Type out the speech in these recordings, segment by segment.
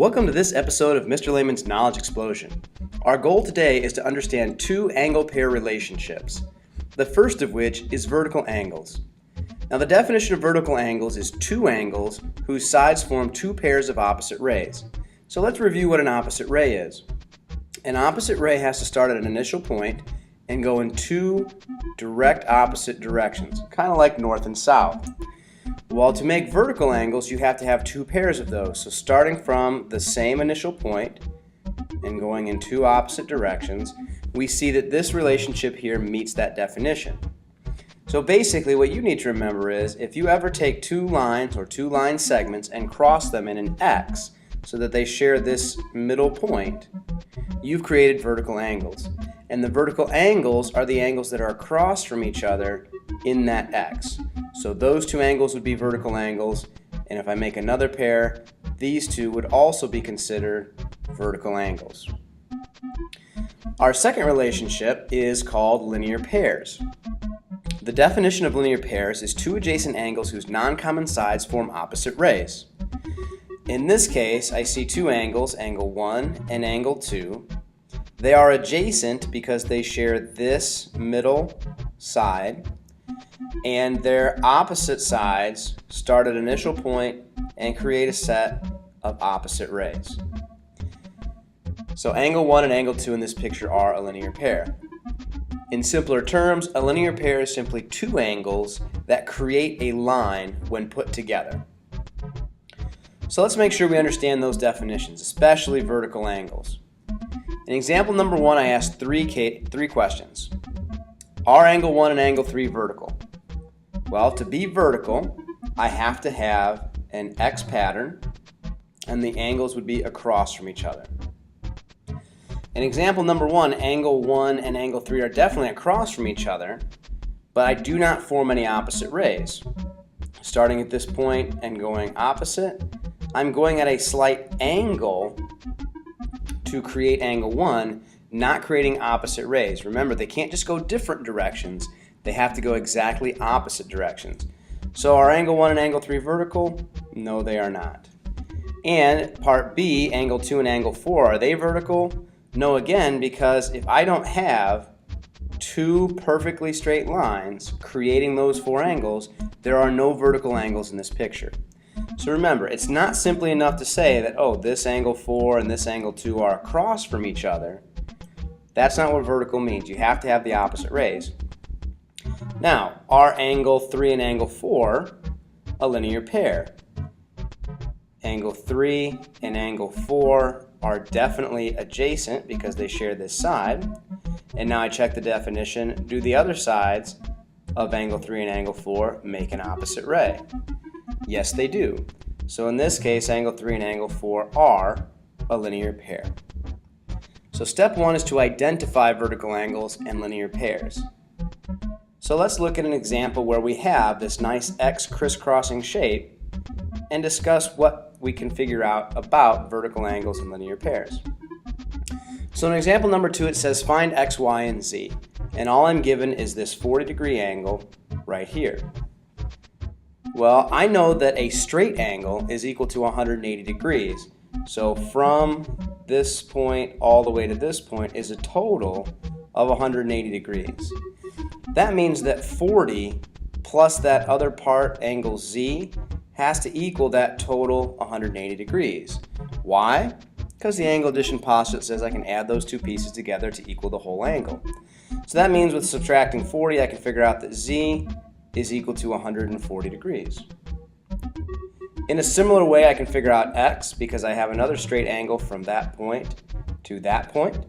Welcome to this episode of Mr. Lehman's Knowledge Explosion. Our goal today is to understand two angle pair relationships, the first of which is vertical angles. Now the definition of vertical angles is two angles whose sides form two pairs of opposite rays. So let's review what an opposite ray is. An opposite ray has to start at an initial point and go in two direct opposite directions, kind of like north and south. Well, to make vertical angles, you have to have two pairs of those. So starting from the same initial point and going in two opposite directions, we see that this relationship here meets that definition. So basically what you need to remember is if you ever take two lines or two line segments and cross them in an X so that they share this middle point, you've created vertical angles. And the vertical angles are the angles that are across from each other in that X. So those two angles would be vertical angles, and if I make another pair, these two would also be considered vertical angles. Our second relationship is called linear pairs. The definition of linear pairs is two adjacent angles whose non-common sides form opposite rays. In this case, I see two angles, angle 1 and angle 2. They are adjacent because they share this middle side, and their opposite sides start at an initial point and create a set of opposite rays. So angle 1 and angle 2 in this picture are a linear pair. In simpler terms, a linear pair is simply two angles that create a line when put together. So let's make sure we understand those definitions, especially vertical angles. In example number 1, I asked three questions. Are angle 1 and angle 3 vertical? Well, to be vertical, I have to have an X pattern, and the angles would be across from each other. In example number 1, angle 1 and angle 3 are definitely across from each other, but I do not form any opposite rays. Starting at this point and going opposite, I'm going at a slight angle to create angle 1, not creating opposite rays. Remember, they can't just go different directions. They have to go exactly opposite directions. So are angle 1 and angle 3 vertical? No, they are not. And part B, angle 2 and angle 4, are they vertical? No, again, because if I don't have two perfectly straight lines creating those four angles, there are no vertical angles in this picture. So remember, it's not simply enough to say that, oh, this angle 4 and this angle 2 are across from each other. That's not what vertical means. You have to have the opposite rays. Now, are angle 3 and angle 4 a linear pair? Angle 3 and angle 4 are definitely adjacent because they share this side. And now I check the definition. Do the other sides of angle 3 and angle 4 make an opposite ray? Yes, they do. So in this case, angle 3 and angle 4 are a linear pair. So step 1 is to identify vertical angles and linear pairs. So let's look at an example where we have this nice X crisscrossing shape and discuss what we can figure out about vertical angles and linear pairs. So in example number 2, it says find X, Y, and Z. And all I'm given is this 40-degree angle right here. Well, I know that a straight angle is equal to 180 degrees. So from this point all the way to this point is a total of 180 degrees. That means that 40 plus that other part, angle Z, has to equal that total 180 degrees. Why? Because the angle addition postulate says I can add those two pieces together to equal the whole angle. So that means with subtracting 40, I can figure out that Z is equal to 140 degrees. In a similar way, I can figure out X because I have another straight angle from that point to that point.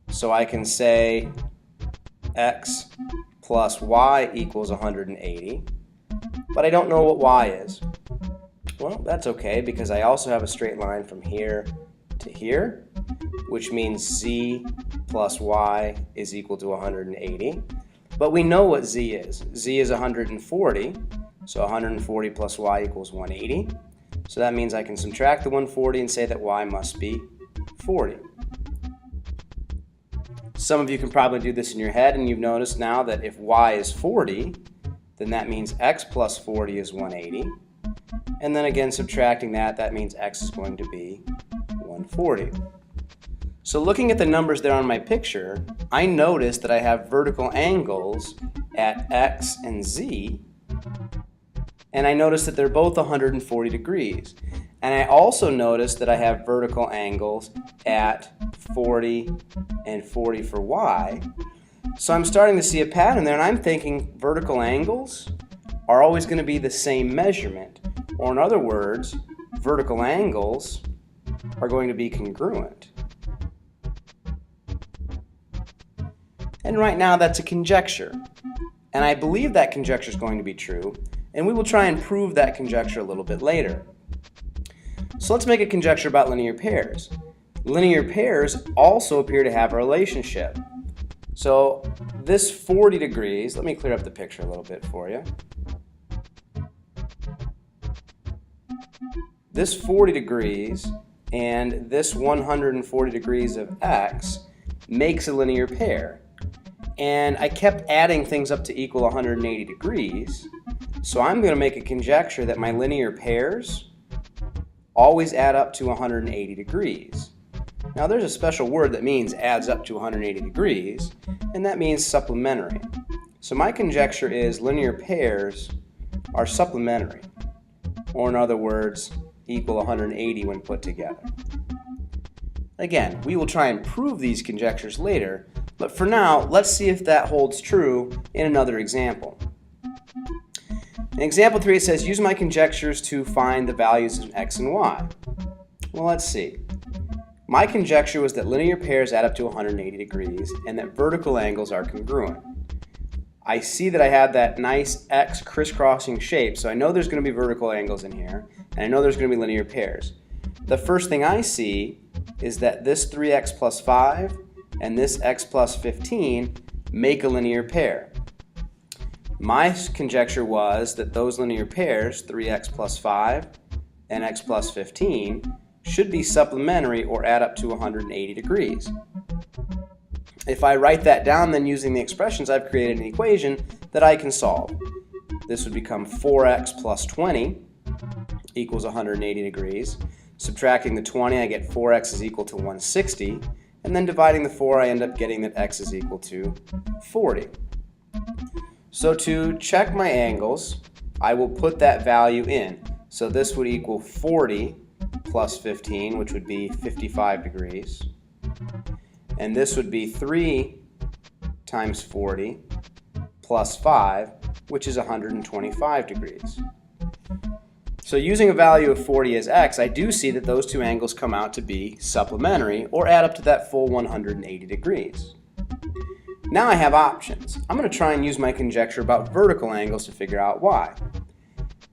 So I can say X plus Y equals 180, but I don't know what Y is. Well, that's okay because I also have a straight line from here to here, which means Z plus Y is equal to 180. But we know what Z is. Z is 140, so 140 plus Y equals 180. So that means I can subtract the 140 and say that Y must be 40. Some of you can probably do this in your head, and you've noticed now that if Y is 40, then that means X plus 40 is 180. And then again, subtracting that, that means x is going to be 140. So looking at the numbers there on my picture, I notice that I have vertical angles at x and z, and I notice that they're both 140 degrees. And I also notice that I have vertical angles at 40 and 40 for y. So I'm starting to see a pattern there, and I'm thinking vertical angles are always going to be the same measurement. Or in other words, vertical angles are going to be congruent. And right now that's a conjecture. And I believe that conjecture is going to be true, and we will try and prove that conjecture a little bit later. So let's make a conjecture about linear pairs. Linear pairs also appear to have a relationship. So this 40 degrees, let me clear up the picture a little bit for you. This 40 degrees and this 140 degrees of x makes a linear pair. And I kept adding things up to equal 180 degrees, so I'm going to make a conjecture that my linear pairs always add up to 180 degrees. Now there's a special word that means adds up to 180 degrees, and that means supplementary. So my conjecture is linear pairs are supplementary, or in other words, equal 180 when put together. Again, we will try and prove these conjectures later, but for now, let's see if that holds true in another example. In example 3, it says, use my conjectures to find the values of x and y. Well, let's see. My conjecture was that linear pairs add up to 180 degrees and that vertical angles are congruent. I see that I have that nice x crisscrossing shape, so I know there's going to be vertical angles in here, and I know there's going to be linear pairs. The first thing I see is that this 3x plus 5 and this x plus 15 make a linear pair. My conjecture was that those linear pairs, 3x plus 5 and x plus 15, should be supplementary or add up to 180 degrees. If I write that down, then using the expressions, I've created an equation that I can solve. This would become 4x plus 20 equals 180 degrees. Subtracting the 20, I get 4x is equal to 160. And then dividing the 4, I end up getting that x is equal to 40. So to check my angles, I will put that value in. So this would equal 40 plus 15, which would be 55 degrees. And this would be 3 times 40 plus 5, which is 125 degrees. So using a value of 40 as x, I do see that those two angles come out to be supplementary or add up to that full 180 degrees. Now I have options. I'm going to try and use my conjecture about vertical angles to figure out why.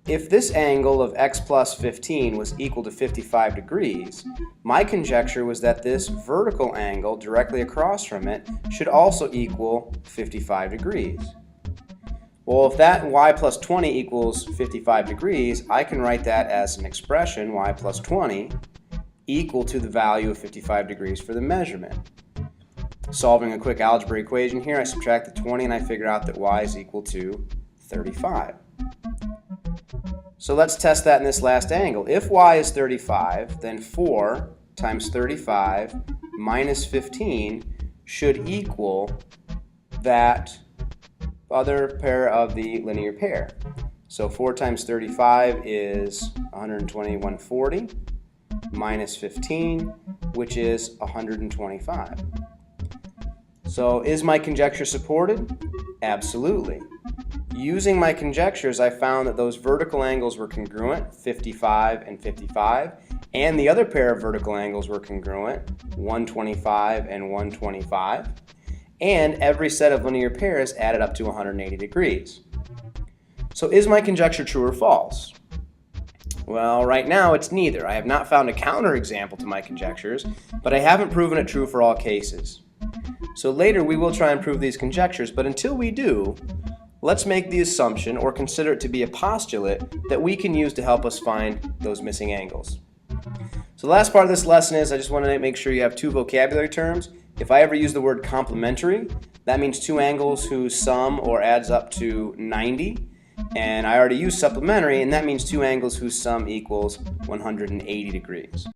If this angle of x plus 15 was equal to 55 degrees, my conjecture was that this vertical angle directly across from it should also equal 55 degrees. Well, if that y plus 20 equals 55 degrees, I can write that as an expression, y plus 20, equal to the value of 55 degrees for the measurement. Solving a quick algebra equation here, I subtract the 20 and I figure out that y is equal to 35. So let's test that in this last angle. If y is 35, then 4 times 35 minus 15 should equal that other pair of the linear pair. So 4 times 35 is 120, 140, minus 15, which is 125. So is my conjecture supported? Absolutely. Using my conjectures, I found that those vertical angles were congruent, 55 and 55, and the other pair of vertical angles were congruent, 125 and 125, and every set of linear pairs added up to 180 degrees. So is my conjecture true or false? Well, right now it's neither. I have not found a counterexample to my conjectures, but I haven't proven it true for all cases. So later we will try and prove these conjectures, but until we do, let's make the assumption or consider it to be a postulate that we can use to help us find those missing angles. So the last part of this lesson is I just want to make sure you have two vocabulary terms. If I ever use the word complementary, that means two angles whose sum or adds up to 90. And I already used supplementary, and that means two angles whose sum equals 180 degrees.